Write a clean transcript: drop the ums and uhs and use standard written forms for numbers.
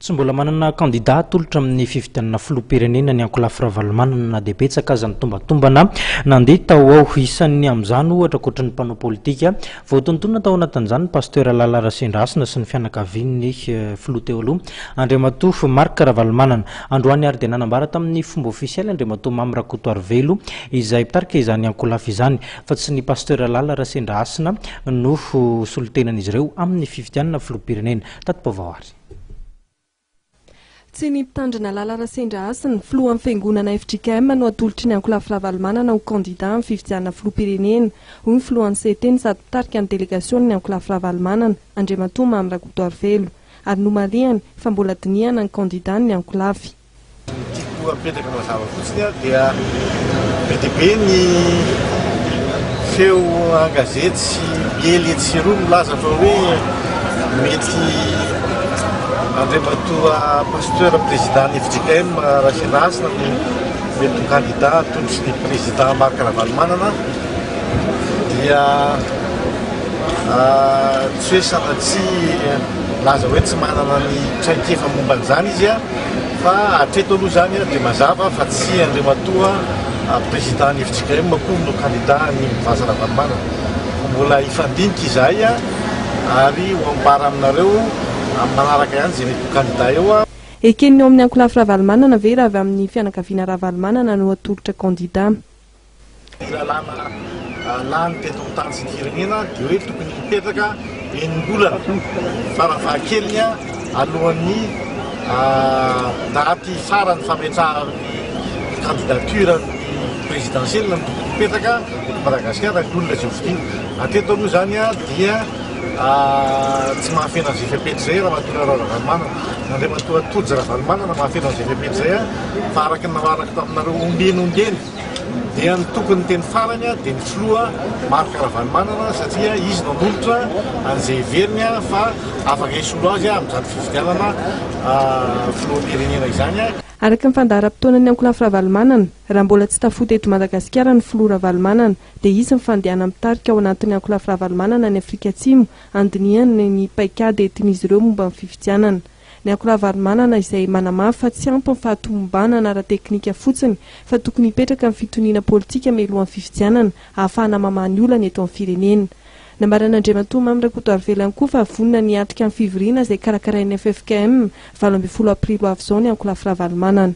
Tsy mbola manana candidat tolotra amin'ny fifidianana filoham-pirenena ny Ankolafy Ravalomanana na dia betsaka aza ny tombatombana nandeha tao ao isan'ny amin'izany ohatra ankoatra ny mpanao politika voatontonona tao anatin'izany ny pasteur Lala Rasendrasina sy ny fianakaviany filoha teo aloha Andriamatoa Marc Ravalomanana. Androany ary dia nanambara tamin'ny fomba ofisialy Andriamatoa Mamy Rakotoarivelo izay pitarika izany Ankolafy izany fa tsy ny pasteur Lala Rasendrasina no solotenan'izy ireo amin'ny fifidianana filoham-pirenena. Tatipovavary. Tsy ny mpitandrina Lala Rasendrasina ny filohan'ny fiangonana FJKM no atolotry ny Ankolafy Ravalomanana ho candidat amin'ny fifidianana filoham-pirenena. Hoy ny filohan'ny CT sady mpitarika ny délégation ny Ankolafy Ravalomanana Andriamatoa Mamy Rakotoarivelo ary nomalihany fa mbola dinihana ny candidat ny Ankolafy. Tiako apetraka mazava fotsiny dia be dia be ny feo an-gazety sy miely etsy sy roa milaza fa hoe mety Andriamatoa pasteur président FJKM Rasendrasina no mety candidat atolotry ny président Marc Ravalomanana dia tsy hoe sanatsy laza hoe tsy manana ny traikefa momba an'izany izy fa hatreto aloha zany dia mazava fa tsy Andriamatoa président ny FJKM koa no candidat ny Vaza Ravalomanana. Mbola hifandinika izahay ary ho ambara aminareo manaraka ihany izay mety candidat eo. Eken'ny ao amin'ny Ankolafy Ravalomanana ve raha avy amin'ny fianakaviana Ravalomanana no atolotra candidat. Lalàna lany teto amin'ny tany sy ny firenena dia hoe tokony hipetraka enim-bolana farafahakeliny alohan'ny daty farany fametrahan'ny candidature présidentielle no tokony hipetraka eto Madagasikara ny olona izay hovidiana. Ateto aloha zany dia tsy mahafena an'izay fepetra izay raha matoa Ravalomanana Andriamatoa Tolja Ravalomanana mahafena an'izay fepetra izay fa araka ny namaraka taminareo omben'ombeny dia ny tokony teny farany dia ny filoha Marc Ravalomanana satria izy nanolotra an'izay heveriny fa afaka hisolo azy amin'izany fifidianana filoham-pirenena izany. Araka ny fandaharam-potoanan'ny Ankolafy Ravalomanana raha mbola tsy tafoty eto Madagasikara ny filoha Ravalomanana dia izy mifandehana mitarika ao anatin'ny Ankolafy Ravalomanana ny Afrika Atsimo andinihany ny paikady entin'izy ireo momba ny fifidianana. Ny Ankolafy Ravalomanana izay manamafy fa tsy ampy ny fahatombombana ara-teknika fotsiny fa tokony hipetraka amin'ny fitoniana politika mialohan'ny fifidianana ahafahana mamany olana eto amin'ny firenena. Nambaran'Andriamatoa Mamy Rakotoarivelo ihany koa fa vonona niatrika amin'ny fivoriana izay karakarain'ny FFKM 12 Aprily ho avy izao ny Ankolafy Ravalomanana.